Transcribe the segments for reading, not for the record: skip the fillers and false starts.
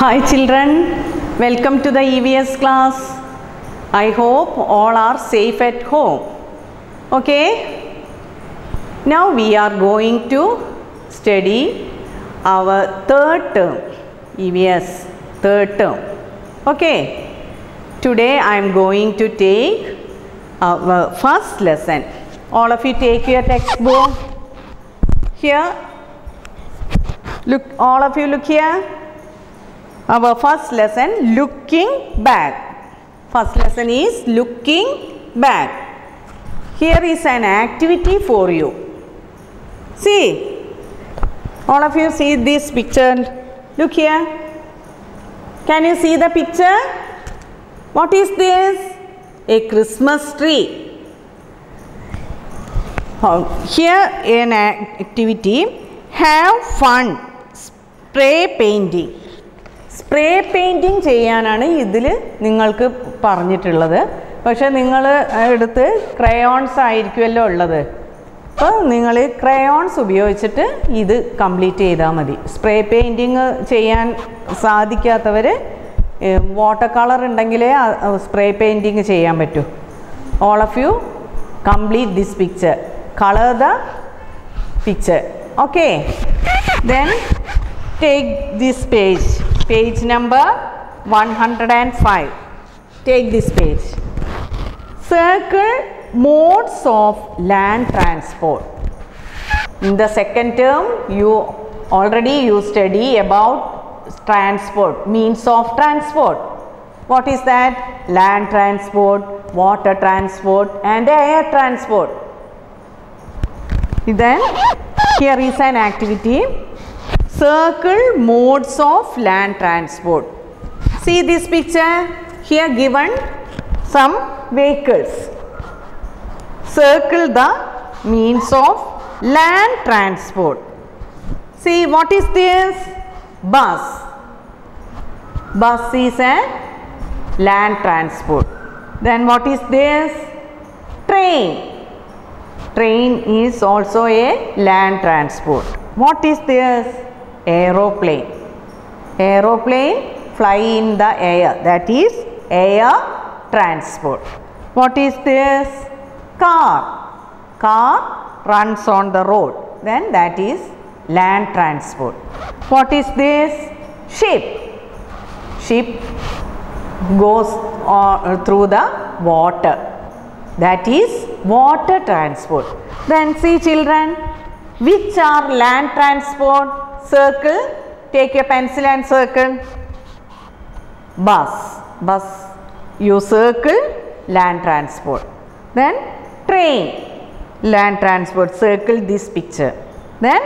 Hi children, welcome to the EVS class. I hope all are safe at home. Okay, now we are going to study our third term, EVS third term. Okay, today I am going to take our first lesson. All of you take your textbook. Here, look, all of you look here. Our first lesson, looking back. First lesson is looking back. Here is an activity for you. See, all of you see this picture. Look here. Can you see the picture? What is this? A Christmas tree. Here an activity, have fun, spray painting. Spray painting ചെയ്യാനാണ് ഇതിൽ നിങ്ങൾക്ക് പറഞ്ഞിട്ടുള്ളത്. പക്ഷേ നിങ്ങൾ എടുത്ത് crayons ആയിരിക്കുമല്ലോ ഉള്ളത്. അപ്പോൾ നിങ്ങൾ ക്രയോൺസ് ഉപയോഗിച്ചിട്ട് ഇത് കംപ്ലീറ്റ് ചെയ്താൽ മതി. സ്പ്രേ പെയിൻറ്റിങ് ചെയ്യാൻ സാധിക്കാത്തവർ വാട്ടർ കളർ ഉണ്ടെങ്കിലേ സ്പ്രേ പെയിൻറ്റിങ് ചെയ്യാൻ പറ്റൂ. All of you complete this picture. Colour the picture. Okay, then take this page, page number 105. Take this page. Circle modes of land transport. In the second term, you study about transport, means of transport. What is that? Land transport, water transport and air transport. Then here is an activity. Circle modes of land transport. See this picture. Here given some vehicles. Circle the means of land transport. See, what is this? Bus. Bus is a land transport. Then what is this? Train. Train is also a land transport. What is this? Aeroplane. Aeroplane fly in the air, that is air transport. What is this? Car. Car runs on the road, then that is land transport. What is this? Ship. Ship goes through the water, that is water transport. Then see children, which are land transport? Circle, take your pencil and circle. Bus. Bus, you circle land transport. Then train, land transport, circle this picture. Then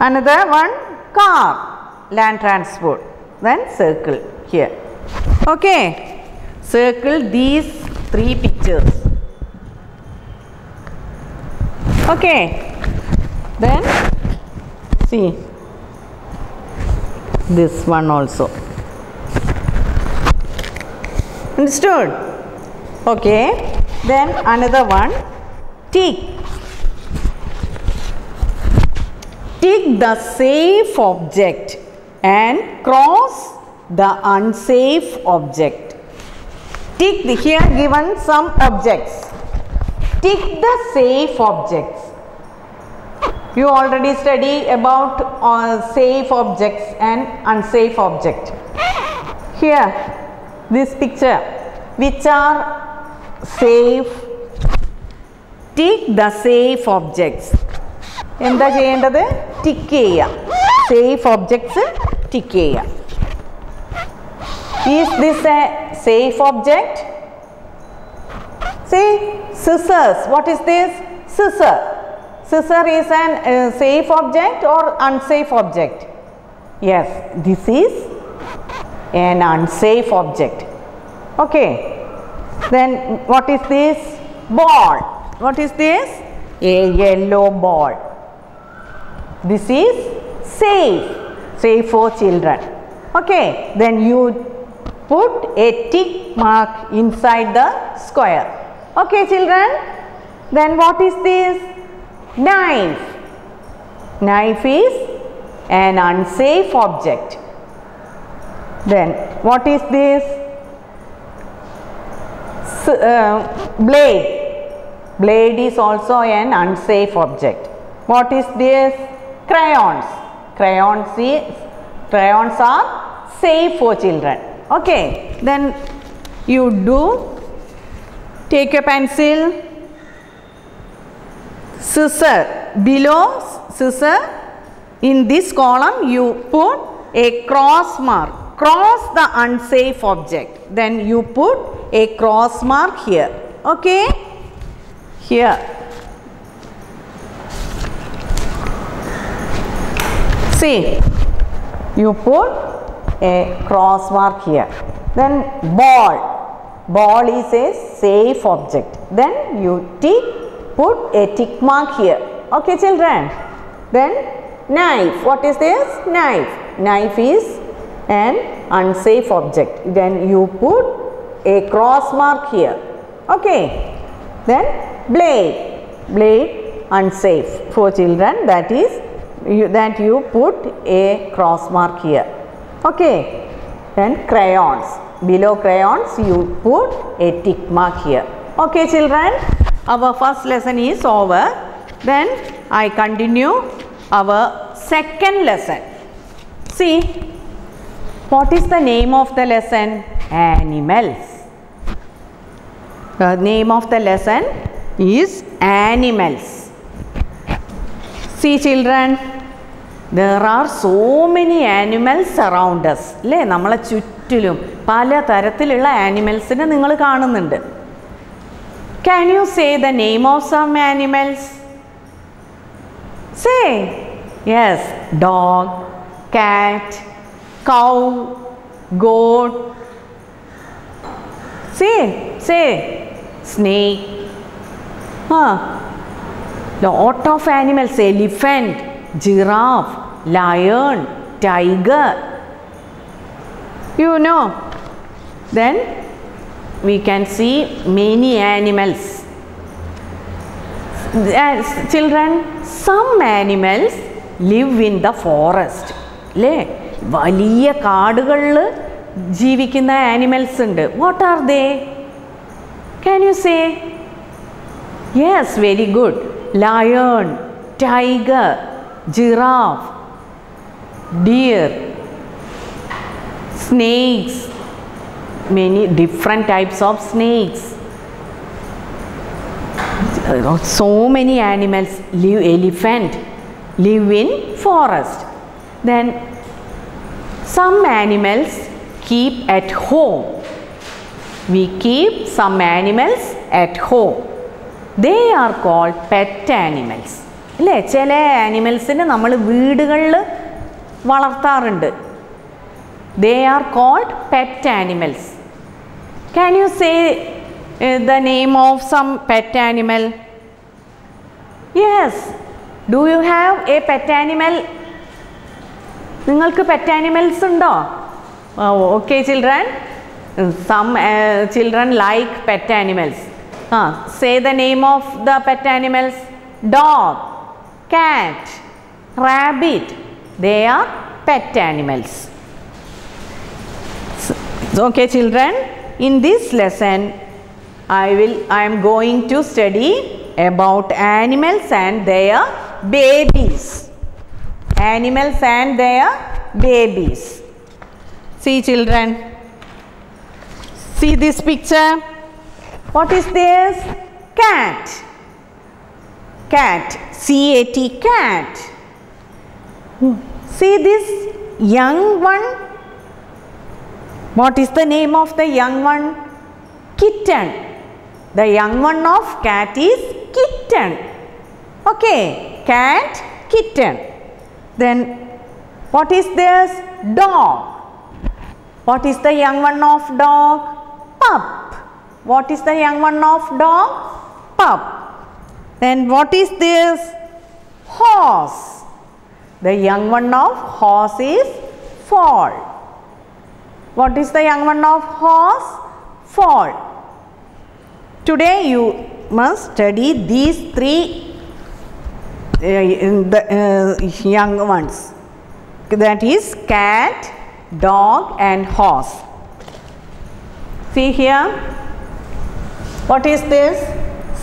another one, car, land transport, then circle here. Okay, circle these three pictures. Okay, then see this one also. Understood? Okay, then another one, tick. Tick the safe object and cross the unsafe object. Tick the, here given some objects. Tick the safe objects. You already study about safe objects and unsafe object. Here, this picture, which are safe? Tick the safe objects. എന്താ ചെയ്യേണ്ടത്? Tick ചെയ്യുക. Safe objects tick ചെയ്യുക. Is this a safe object? See, scissors. What is this? Scissor. Scissor is an safe object or unsafe object? Yes, this is an unsafe object. Okay, then what is this? Ball. What is this? A yellow ball. This is safe. Safe for children. Okay, then you put a tick mark inside the square. Okay children, then what is this? Knife. Knife is an unsafe object. Then what is this? Blade. Blade is also an unsafe object. What is this? Crayons. Crayons are safe for children. Okay. Then you do take a pencil, scissor. Below scissor, in this column you put a cross mark. Cross the unsafe object. Then you put a cross mark here. Okay. Here. See, you put a cross mark here. Then ball. Ball is a safe object. Then you put a tick mark here. Okay, children. Then knife. What is this? Knife. Knife is an unsafe object. Then you put a cross mark here. Okay. Then blade. Blade unsafe for children. That is you put a cross mark here. Okay. Then crayons. Below crayons you put a tick mark here. Okay, children. Our first lesson is over. Then I continue our second lesson. See, what is the name of the lesson? Animals. The name of the lesson is animals. See, children, there are so many animals around us. അല്ലേ, നമ്മളെ ചുറ്റിലും പല തരത്തിലുള്ള ആനിമൽസിനെ നിങ്ങൾ കാണുന്നുണ്ട്. Can you say the name of some animals? Say. Yes, dog, cat, cow, goat. Say. Snake. Lot of animals. Elephant, giraffe, lion, tiger. You know. Then we can see many animals. Children, some animals live in the forest. അല്ലേ, വലിയ കാടുകളിൽ ജീവിക്കുന്ന animals ഉണ്ട്. What are they? Can you say? Yes, very good. Lion, tiger, giraffe, deer, snakes, many different types of snakes. So many animals live. Elephant live in forest. Then some animals keep at home. We keep some animals at home. They are called pet animals. അല്ലേ, ചില ആനിമൽസിനെ നമ്മൾ വീടുകളിൽ വളർത്താറുണ്ട്. They are called pet animals. Can you say the name of some pet animal? Yes. Do you have a pet animal? നിങ്ങൾക്ക് pet animals ഉണ്ടോ? Okay, children. Some children like pet animals. Say the name of the pet animals. Dog, cat, rabbit. They are pet animals. Okay, children. In this lesson, I am going to study about animals and their babies. Animals and their babies. See, children. See this picture. What is this? Cat. Cat. C-A-T, cat. See this young one. What is the name of the young one? Kitten. The young one of cat is kitten. Okay, cat, kitten. Then what is this? Dog. What is the young one of dog? Pup. What is the young one of dog? Pup. Then what is this? Horse. The young one of horse is foal. What is the young one of horse? Foal. Today you must study these three young ones. That is cat, dog and horse. See here. What is this?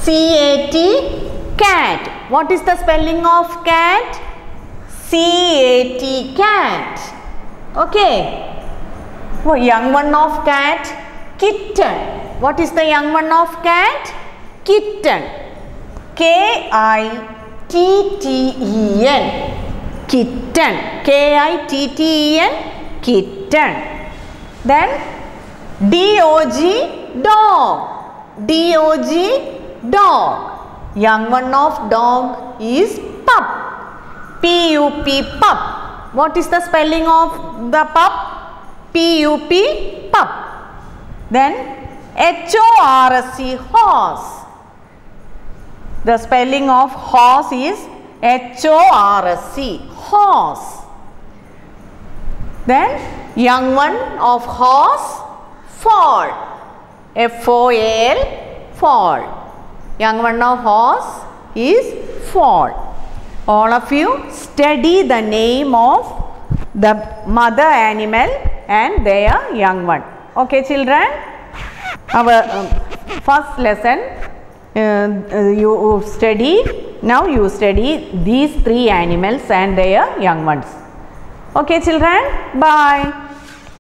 C-A-T, cat. What is the spelling of cat? C-A-T, cat. Okay. Oh, young one of cat, kitten. What is the young one of cat? Kitten. K-I-T-T-E-N. Kitten. K-I-T-T-E-N. Kitten. Then D-O-G, dog. D-O-G, dog. Young one of dog is pup. P-U-P, pup. What is the spelling of the pup? P-U-P, pup. Then H-O-R-S-E, horse. The spelling of horse is H-O-R-S-E, horse. Then young one of horse, foal. F-O-A-L, foal. Young one of horse is foal. All of you study the name of the mother animal and their young one. Okay, children? Our first lesson you study. Now you study these three animals and their young ones. Okay, children? Bye.